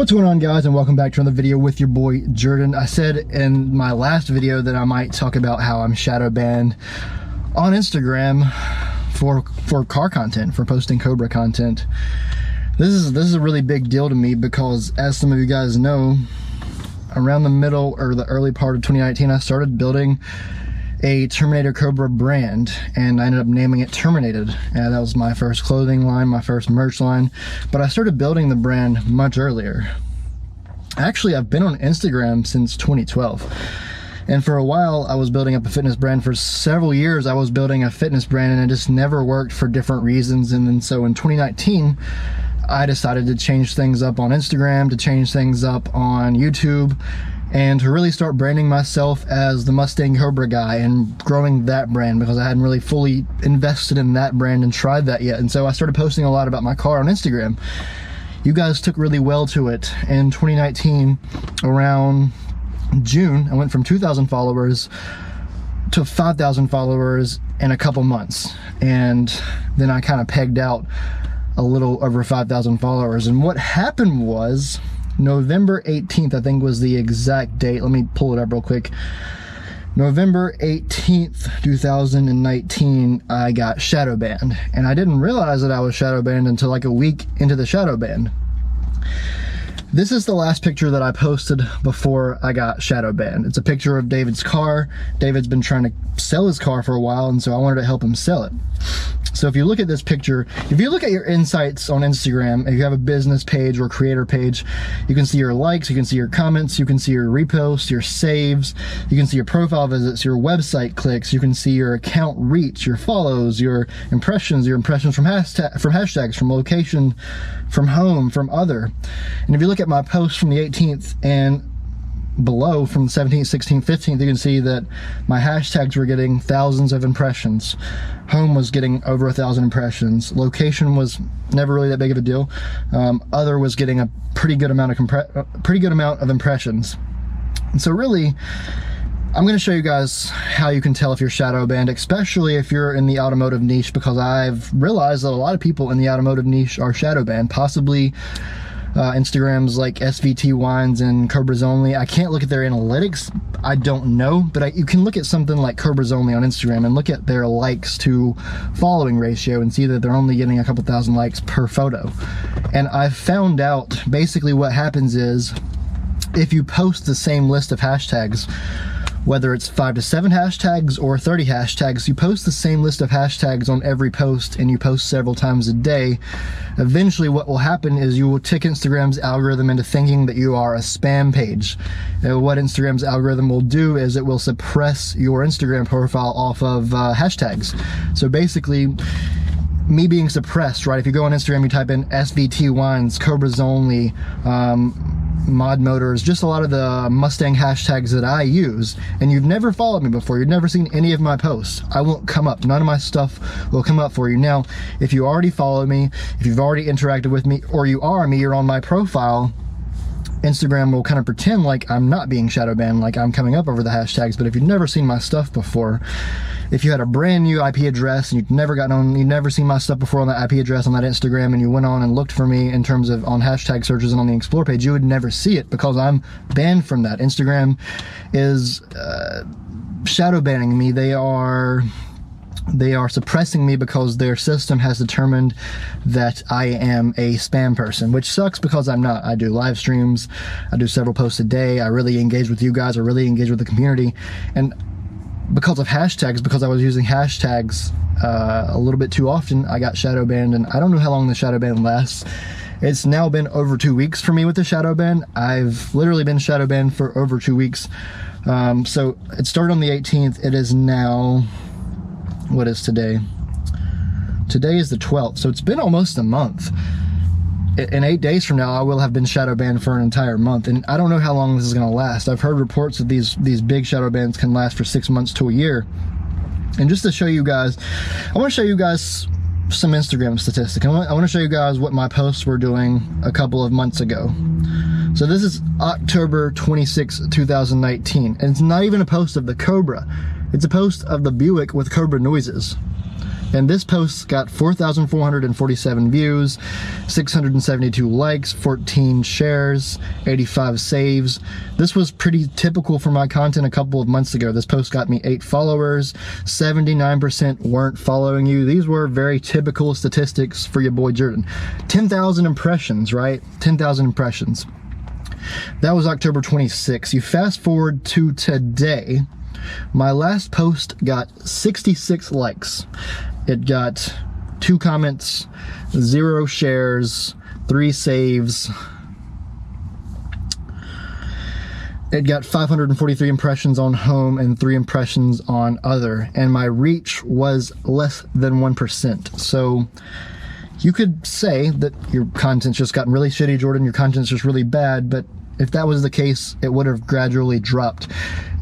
What's going on, guys, and welcome back to another video with your boy Jordan. I said in my last video that I might talk about how I'm shadow banned on Instagram for car content, for posting Cobra content. This is a really big deal to me because, as some of you guys know, around the middle or the early part of 2019, I started building a Terminator Cobra brand, and I ended up naming it Terminated. And that was my first clothing line, my first merch line, but I started building the brand much earlier. Actually, I've been on Instagram since 2012, and for a while I was building up a fitness brand. For several years I was building a fitness brand, and it just never worked for different reasons. And then so in 2019 I decided to change things up on Instagram, to change things up on YouTube, and to really start branding myself as the Mustang Cobra guy and growing that brand, because I hadn't really fully invested in that brand and tried that yet. And so I started posting a lot about my car on Instagram. You guys took really well to it. In 2019, around June, I went from 2,000 followers to 5,000 followers in a couple months. And then I kind of pegged out a little over 5,000 followers. And what happened was, November 18th, I think, was the exact date. Let me pull it up real quick. November 18th, 2019, I got shadow banned. And I didn't realize that I was shadow banned until like a week into the shadow ban. This is the last picture that I posted before I got shadow banned. It's a picture of David's car. David's been trying to sell his car for a while, and so I wanted to help him sell it. So if you look at this picture, if you look at your insights on Instagram, if you have a business page or creator page, you can see your likes, you can see your comments, you can see your reposts, your saves, you can see your profile visits, your website clicks, you can see your account reach, your follows, your impressions from hashtags, from location, from home, from other. And if you look at my posts from the 18th and below, from the 17th, 16th, 15th, you can see that my hashtags were getting thousands of impressions. Home was getting over 1,000 impressions. Location was never really that big of a deal. Other was getting a pretty good amount of impressions. And so really, I'm going to show you guys how you can tell if you're shadow banned, especially if you're in the automotive niche, because I've realized that a lot of people in the automotive niche are shadow banned, possibly Instagrams like SVT Wines and Cobras Only. I can't look at their analytics, I don't know, but you can look at something like Cobras Only on Instagram and look at their likes to following ratio and see that they're only getting a couple thousand likes per photo. And I've found out basically what happens is, if you post the same list of hashtags, whether it's 5 to 7 hashtags or 30 hashtags, you post the same list of hashtags on every post, and you post several times a day, eventually what will happen is you will trick Instagram's algorithm into thinking that you are a spam page. What Instagram's algorithm will do is it will suppress your Instagram profile off of hashtags. So basically, me being suppressed, right? If you go on Instagram, you type in SVT Wines, Cobras Only, Mod Motors, just a lot of the Mustang hashtags that I use, and you've never followed me before, you've never seen any of my posts, I won't come up. None of my stuff will come up for you. Now, if you already follow me, if you've already interacted with me, or you are me, you're on my profile, Instagram will kind of pretend like I'm not being shadow banned, like I'm coming up over the hashtags. But if you've never seen my stuff before, if you had a brand new IP address and you've never seen my stuff before on that IP address on that Instagram, and you went on and looked for me in terms of on hashtag searches and on the explore page, you would never see it because I'm banned from that. Instagram is shadow banning me. They are suppressing me because their system has determined that I am a spam person, which sucks because I'm not. I do live streams, I do several posts a day, I really engage with you guys, I really engage with the community. And because of hashtags, because I was using hashtags a little bit too often, I got shadow banned. And I don't know how long the shadow ban lasts. It's now been over 2 weeks for me with the shadow ban. I've literally been shadow banned for over 2 weeks. So it started on the 18th. It is now, what is today? Today is the 12th, so it's been almost a month. In 8 days from now, I will have been shadow banned for an entire month, and I don't know how long this is going to last. I've heard reports that these big shadow bans can last for 6 months to a year. And just to show you guys, I want to show you guys some Instagram statistics. I want to show you guys what my posts were doing a couple of months ago. So this is October 26, 2019, and it's not even a post of the Cobra. It's a post of the Buick with Cobra noises. And this post got 4,447 views, 672 likes, 14 shares, 85 saves. This was pretty typical for my content a couple of months ago. This post got me 8 followers, 79% weren't following you. These were very typical statistics for your boy Jordan. 10,000 impressions, right? 10,000 impressions. That was October 26th. You fast forward to today, my last post got 66 likes. It got 2 comments, 0 shares, 3 saves. It got 543 impressions on home and 3 impressions on other. And my reach was less than 1%. So you could say that your content's just gotten really shitty, Jordan. Your content's just really bad. But if that was the case, it would have gradually dropped.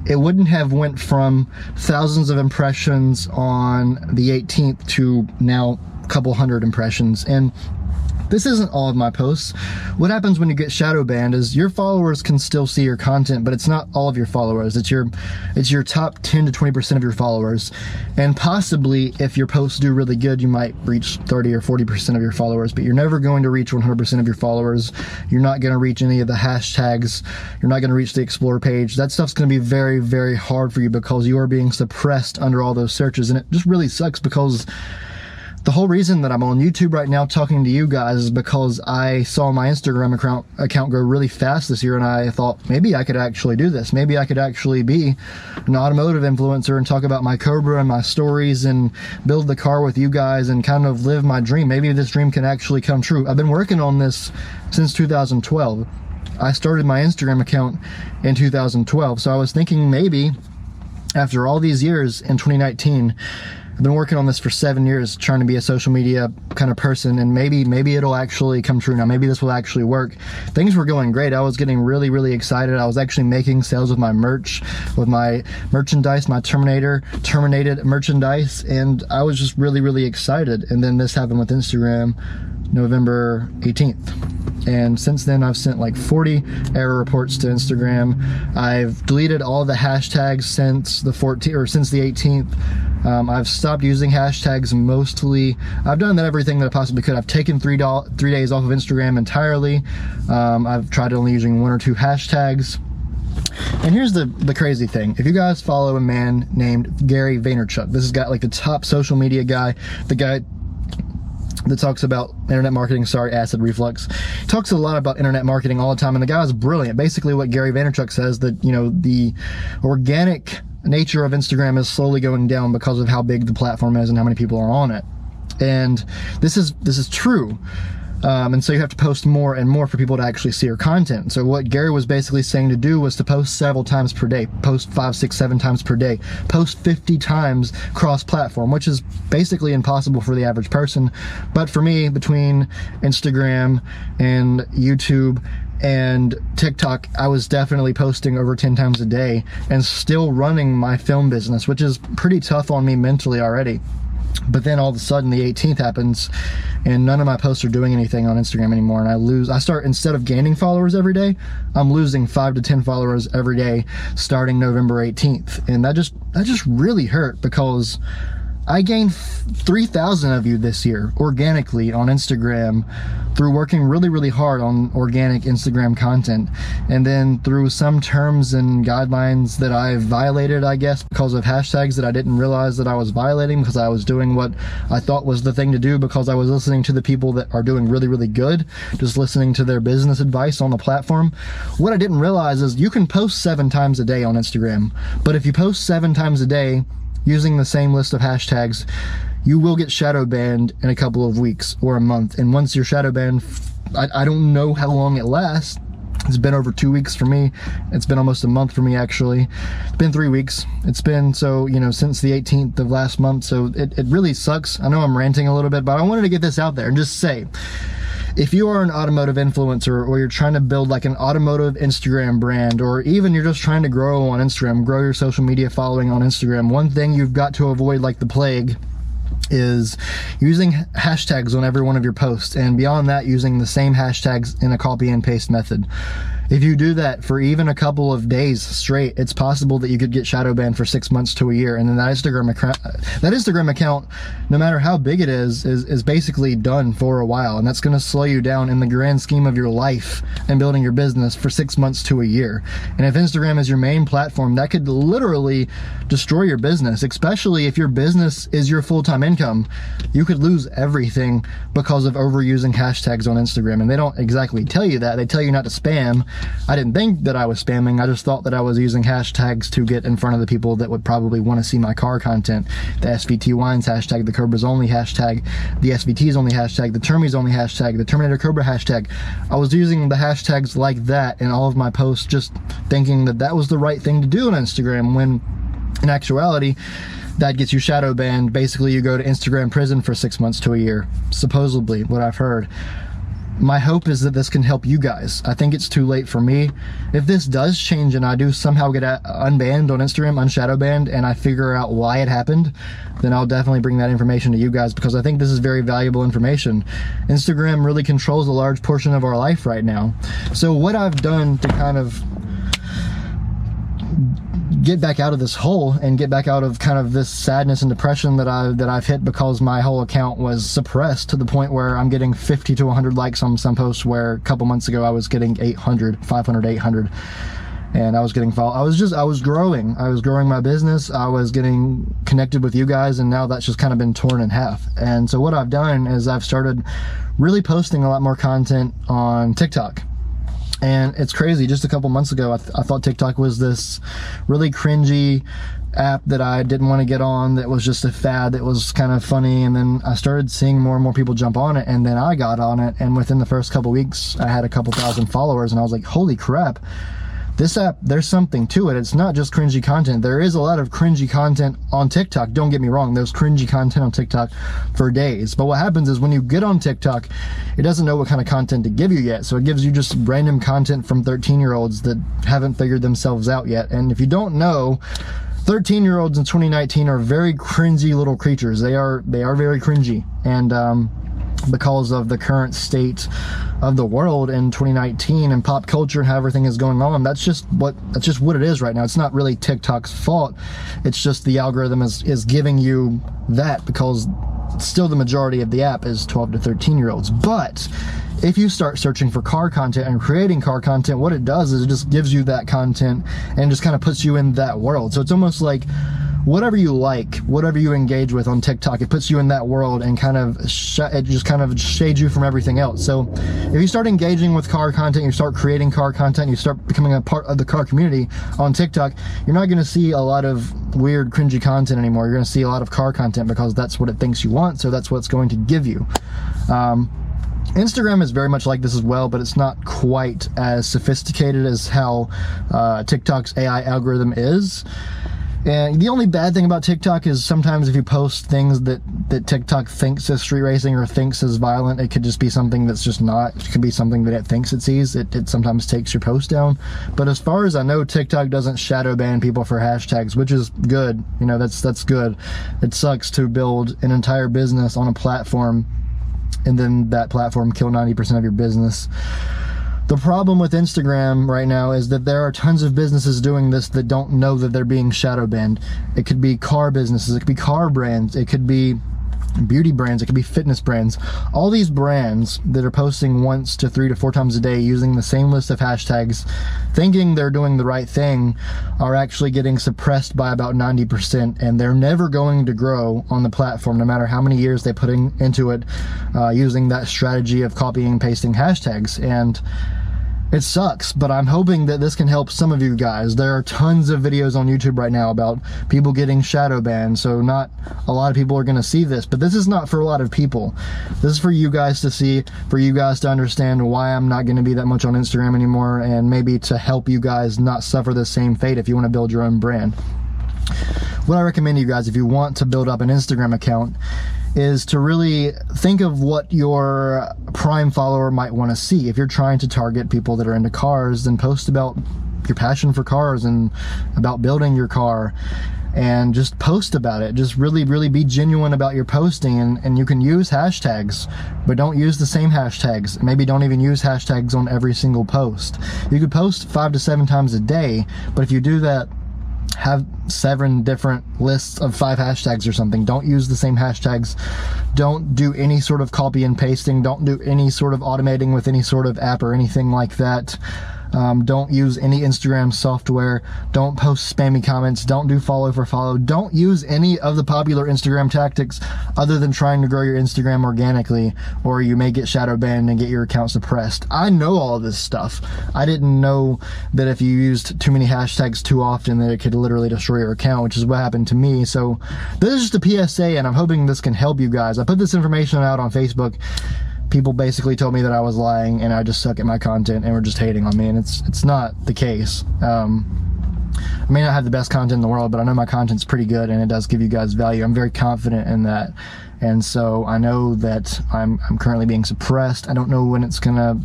It wouldn't have went from thousands of impressions on the 18th to now a couple hundred impressions. And this isn't all of my posts. What happens when you get shadow banned is your followers can still see your content, but it's not all of your followers. It's your top 10 to 20% of your followers. And possibly if your posts do really good, you might reach 30 or 40% of your followers, but you're never going to reach 100% of your followers. You're not going to reach any of the hashtags. You're not going to reach the explore page. That stuff's going to be very, very hard for you because you are being suppressed under all those searches. And it just really sucks because the whole reason that I'm on YouTube right now talking to you guys is because I saw my Instagram account grow really fast this year, and I thought maybe I could actually do this. Maybe I could actually be an automotive influencer and talk about my Cobra and my stories and build the car with you guys and kind of live my dream. Maybe this dream can actually come true. I've been working on this since 2012. I started my Instagram account in 2012, so I was thinking maybe after all these years in 2019, I've been working on this for 7 years, trying to be a social media kind of person, and maybe it'll actually come true now. Maybe this will actually work. Things were going great. I was getting really, really excited. I was actually making sales with my merch, with my merchandise, my terminated merchandise, and I was just really, really excited. And then this happened with Instagram, November 18th. And since then, I've sent like 40 error reports to Instagram. I've deleted all the hashtags since the 18th. I've stopped using hashtags mostly. I've done everything that I possibly could. I've taken 3 days off of Instagram entirely. I've tried only using 1 or 2 hashtags. And here's the crazy thing. If you guys follow a man named Gary Vaynerchuk, this has got like the top social media guy, the guy that talks about internet marketing, acid reflux. He talks a lot about internet marketing all the time, and the guy is brilliant. Basically what Gary Vaynerchuk says, that, you know, the organic nature of Instagram is slowly going down because of how big the platform is and how many people are on it. And this is true. And so you have to post more and more for people to actually see your content. So what Gary was basically saying to do was to post several times per day, post 5, 6, 7 times per day, post 50 times cross-platform, which is basically impossible for the average person. But for me, between Instagram and YouTube and TikTok, I was definitely posting over 10 times a day and still running my film business, which is pretty tough on me mentally already. But then all of a sudden the 18th happens and none of my posts are doing anything on Instagram anymore, and I start, instead of gaining followers every day, I'm losing 5 to 10 followers every day starting November 18th. And that just really hurt, because I gained 3,000 of you this year organically on Instagram through working really, really hard on organic Instagram content. And then through some terms and guidelines that I violated, I guess, because of hashtags that I didn't realize that I was violating, because I was doing what I thought was the thing to do, because I was listening to the people that are doing really, really good, just listening to their business advice on the platform. What I didn't realize is you can post 7 times a day on Instagram, but if you post 7 times a day using the same list of hashtags, you will get shadow banned in a couple of weeks or a month. And once you're shadow banned, I don't know how long it lasts. It's been over 2 weeks for me. It's been almost a month for me, actually. It's been 3 weeks. It's been, so, you know, since the 18th of last month. So it really sucks. I know I'm ranting a little bit, but I wanted to get this out there and just say, if you are an automotive influencer, or you're trying to build like an automotive Instagram brand, or even you're just trying to grow on Instagram, grow your social media following on Instagram, one thing you've got to avoid like the plague is using hashtags on every one of your posts, and beyond that, using the same hashtags in a copy and paste method. If you do that for even a couple of days straight, it's possible that you could get shadow banned for 6 months to a year. And then that Instagram account, no matter how big it is basically done for a while. And that's going to slow you down in the grand scheme of your life and building your business for 6 months to a year. And if Instagram is your main platform, that could literally destroy your business, especially if your business is your full-time income. You could lose everything because of overusing hashtags on Instagram. And they don't exactly tell you that. They tell you not to spam. I didn't think that I was spamming. I just thought that I was using hashtags to get in front of the people that would probably want to see my car content. The SVT Wines hashtag, the Cobra's Only hashtag, the SVT's Only hashtag, the Termi's Only hashtag, the Terminator Cobra hashtag. I was using the hashtags like that in all of my posts, just thinking that that was the right thing to do on Instagram, when in actuality, that gets you shadow banned. Basically, you go to Instagram prison for 6 months to a year, supposedly, what I've heard. My hope is that this can help you guys. I think it's too late for me. If this does change and I do somehow get unbanned on Instagram, unshadow banned, and I figure out why it happened, then I'll definitely bring that information to you guys, because I think this is very valuable information. Instagram really controls a large portion of our life right now. So what I've done to kind of get back out of this hole and get back out of kind of this sadness and depression that I've hit, because my whole account was suppressed to the point where I'm getting 50 to 100 likes on some posts, where a couple months ago I was getting 500, 800, and I was getting I was growing my business, I was getting connected with you guys, and now that's just kind of been torn in half. And so what I've done is I've started really posting a lot more content on TikTok. And it's crazy, just a couple months ago, I thought TikTok was this really cringy app that I didn't want to get on, that was just a fad, that was kind of funny. And then I started seeing more and more people jump on it, and then I got on it, and within the first couple weeks, I had a couple thousand followers, and I was like, holy crap. This app, there's something to it. It's not just cringy content. There is a lot of cringy content on TikTok. Don't get me wrong. There's cringy content on TikTok for days. But what happens is when you get on TikTok, it doesn't know what kind of content to give you yet. So it gives you just random content from 13-year-olds that haven't figured themselves out yet. And if you don't know, 13-year-olds in 2019 are very cringy little creatures. They are very cringy. And because of the current state of the world in 2019 and pop culture and how everything is going on, that's just what it is right now. It's not really TikTok's fault. It's just the algorithm is giving you that, because still the majority of the app is 12 to 13-year-olds. But if you start searching for car content and creating car content, what it does is it just gives you that content and just kind of puts you in that world. So it's almost like whatever you like, whatever you engage with on TikTok, it puts you in that world and it just kind of shades you from everything else. So if you start engaging with car content, you start creating car content, you start becoming a part of the car community on TikTok, you're not going to see a lot of weird, cringy content anymore. You're going to see a lot of car content, because that's what it thinks you want, so that's what it's going to give you. Instagram is very much like this as well, but it's not quite as sophisticated as how TikTok's AI algorithm is. And the only bad thing about TikTok is sometimes if you post things that TikTok thinks is street racing or thinks is violent, it could just be something that's just not. It could be something that it thinks it sees. It sometimes takes your post down. But as far as I know, TikTok doesn't shadow ban people for hashtags, which is good. You know, that's good. It sucks to build an entire business on a platform and then that platform kill 90% of your business. The problem with Instagram right now is that there are tons of businesses doing this that don't know that they're being shadow banned. It could be car businesses, it could be car brands, it could be beauty brands, it could be fitness brands. All these brands that are posting once to 3 to 4 times a day using the same list of hashtags, thinking they're doing the right thing, are actually getting suppressed by about 90%, and they're never going to grow on the platform no matter how many years they put into it using that strategy of copying and pasting hashtags. And it sucks, but I'm hoping that this can help some of you guys. There are tons of videos on YouTube right now about people getting shadow banned, so not a lot of people are going to see this, but this is not for a lot of people. This is for you guys to see, for you guys to understand why I'm not going to be that much on Instagram anymore, and maybe to help you guys not suffer the same fate if you want to build your own brand. What I recommend to you guys, if you want to build up an Instagram account, is to really think of what your prime follower might want to see. If you're trying to target people that are into cars, then post about your passion for cars and about building your car. and just post about it. Just really be genuine about your posting, and you can use hashtags, but don't use the same hashtags. Maybe don't even use hashtags on every single post. You could post 5 to 7 times a day, but if you do that, have 7 different lists of 5 hashtags or something. Don't use the same hashtags. Don't do any sort of copy and pasting. Don't do any sort of automating with any sort of app or anything like that. Don't use any Instagram software. Don't post spammy comments. Don't do follow for follow. Don't use any of the popular Instagram tactics other than trying to grow your Instagram organically, or you may get shadow banned and get your account suppressed. I know all of this stuff. I didn't know that if you used too many hashtags too often that it could literally destroy your account, which is what happened to me. So this is just a PSA, and I'm hoping this can help you guys. I put this information out on Facebook. People basically told me that I was lying and I just suck at my content and were just hating on me, and it's not the case. I may not have the best content in the world, but I know my content's pretty good and it does give you guys value. I'm very confident in that, and so I know that I'm currently being suppressed. I don't know when it's gonna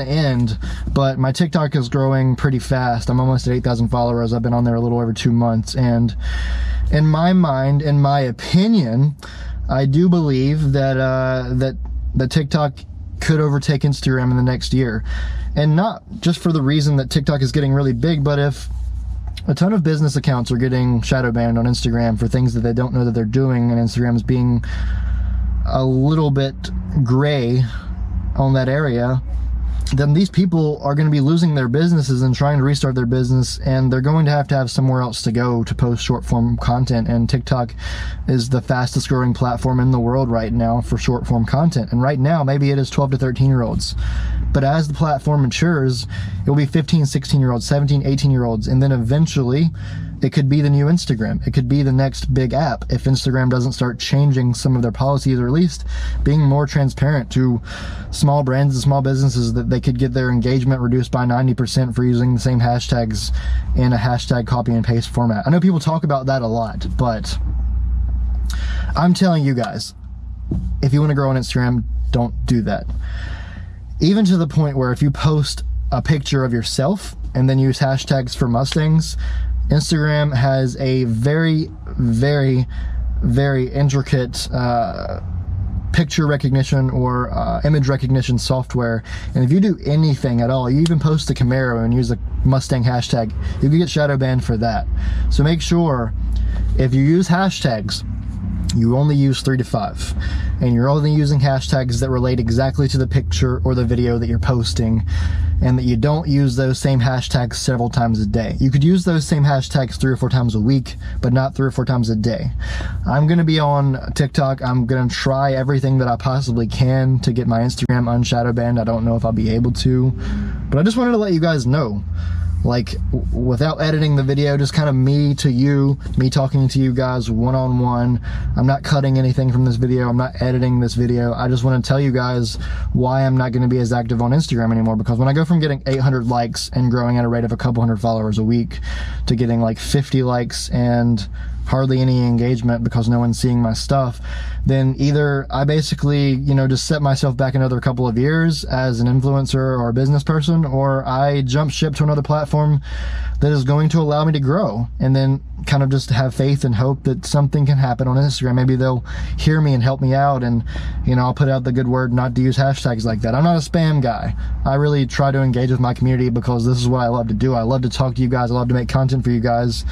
end, but my TikTok is growing pretty fast. I'm almost at 8,000 followers. I've been on there a little over 2 months, and in my mind, in my opinion, I do believe that TikTok could overtake Instagram in the next year. And not just for the reason that TikTok is getting really big, but if a ton of business accounts are getting shadow banned on Instagram for things that they don't know that they're doing, and Instagram is being a little bit gray on that area, then these people are going to be losing their businesses and trying to restart their business, and they're going to have somewhere else to go to post short form content. And TikTok is the fastest growing platform in the world right now for short form content, and right now maybe it is 12 to 13 year olds, but as the platform matures, it will be 15, 16 year olds, 17, 18 year olds, and then eventually it could be the new Instagram. It could be the next big app if Instagram doesn't start changing some of their policies, or at least being more transparent to small brands and small businesses, that they could get their engagement reduced by 90% for using the same hashtags in a hashtag copy and paste format. I know people talk about that a lot, but I'm telling you guys, if you want to grow on Instagram, don't do that. Even to the point where if you post a picture of yourself and then use hashtags for Mustangs, Instagram has a very intricate picture recognition or image recognition software, and if you do anything at all, you even post a Camaro and use the Mustang hashtag, you can get shadow banned for that. So make sure if you use hashtags, you only use 3 to 5, and you're only using hashtags that relate exactly to the picture or the video that you're posting, and that you don't use those same hashtags several times a day. You could use those same hashtags 3 or 4 times a week, but not 3 or 4 times a day. I'm gonna be on TikTok. I'm gonna try everything that I possibly can to get my Instagram unshadow banned. I don't know if I'll be able to, but I just wanted to let you guys know, like, without editing the video, just kind of me to you, me talking to you guys one-on-one. I'm not cutting anything from this video. I'm not editing this video. I just want to tell you guys why I'm not going to be as active on Instagram anymore, because when I go from getting 800 likes and growing at a rate of a couple hundred followers a week to getting like 50 likes and hardly any engagement because no one's seeing my stuff, then either I basically, you know, just set myself back another couple of years as an influencer or a business person, or I jump ship to another platform that is going to allow me to grow, and then kind of just have faith and hope that something can happen on Instagram. Maybe they'll hear me and help me out, and, you know, I'll put out the good word not to use hashtags like that. I'm not a spam guy. I really try to engage with my community because this is what I love to do. I love to talk to you guys. I love to make content for you guys.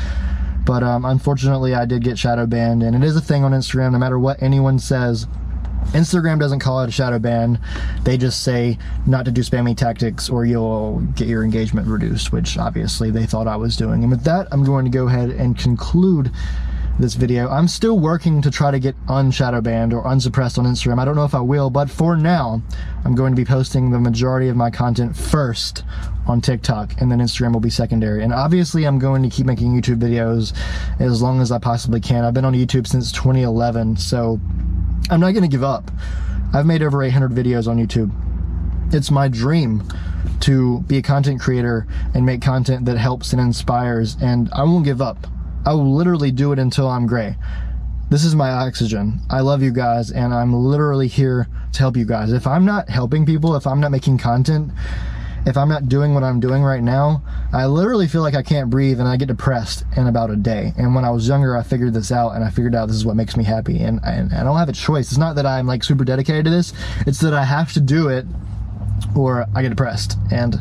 But unfortunately, I did get shadow banned, and it is a thing on Instagram. No matter what anyone says, Instagram doesn't call it a shadow ban. They just say not to do spammy tactics or you'll get your engagement reduced, which obviously they thought I was doing. And with that, I'm going to go ahead and conclude this video. I'm still working to try to get unshadow banned or unsuppressed on Instagram. I don't know if I will, but for now, I'm going to be posting the majority of my content first on TikTok, and then Instagram will be secondary. And obviously, I'm going to keep making YouTube videos as long as I possibly can. I've been on YouTube since 2011, so I'm not going to give up. I've made over 800 videos on YouTube. It's my dream to be a content creator and make content that helps and inspires, and I won't give up. I will literally do it until I'm gray. This is my oxygen. I love you guys, and I'm literally here to help you guys. If I'm not helping people, if I'm not making content, if I'm not doing what I'm doing right now, I literally feel like I can't breathe and I get depressed in about a day. And when I was younger, I figured this out, and I figured out this is what makes me happy. And I don't have a choice. It's not that I'm like super dedicated to this. It's that I have to do it or I get depressed. And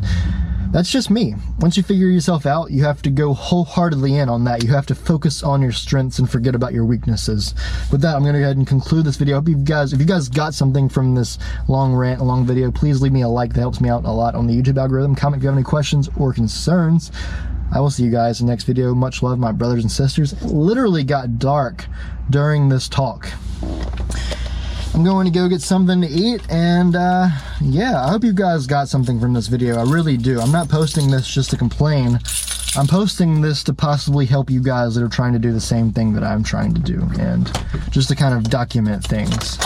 that's just me. Once you figure yourself out, you have to go wholeheartedly in on that. You have to focus on your strengths and forget about your weaknesses. With that, I'm going to go ahead and conclude this video. If you guys got something from this long rant, a long video, please leave me a like. That helps me out a lot on the YouTube algorithm. Comment if you have any questions or concerns. I will see you guys in the next video. Much love, my brothers and sisters. It literally got dark during this talk. I'm going to go get something to eat, and yeah, I hope you guys got something from this video. I really do. I'm not posting this just to complain. I'm posting this to possibly help you guys that are trying to do the same thing that I'm trying to do, and just to kind of document things.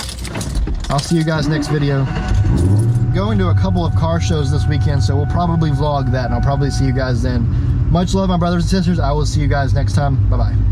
I'll see you guys next video. Going to a couple of car shows this weekend, so we'll probably vlog that, and I'll probably see you guys then. Much love, my brothers and sisters. I will see you guys next time. Bye-bye.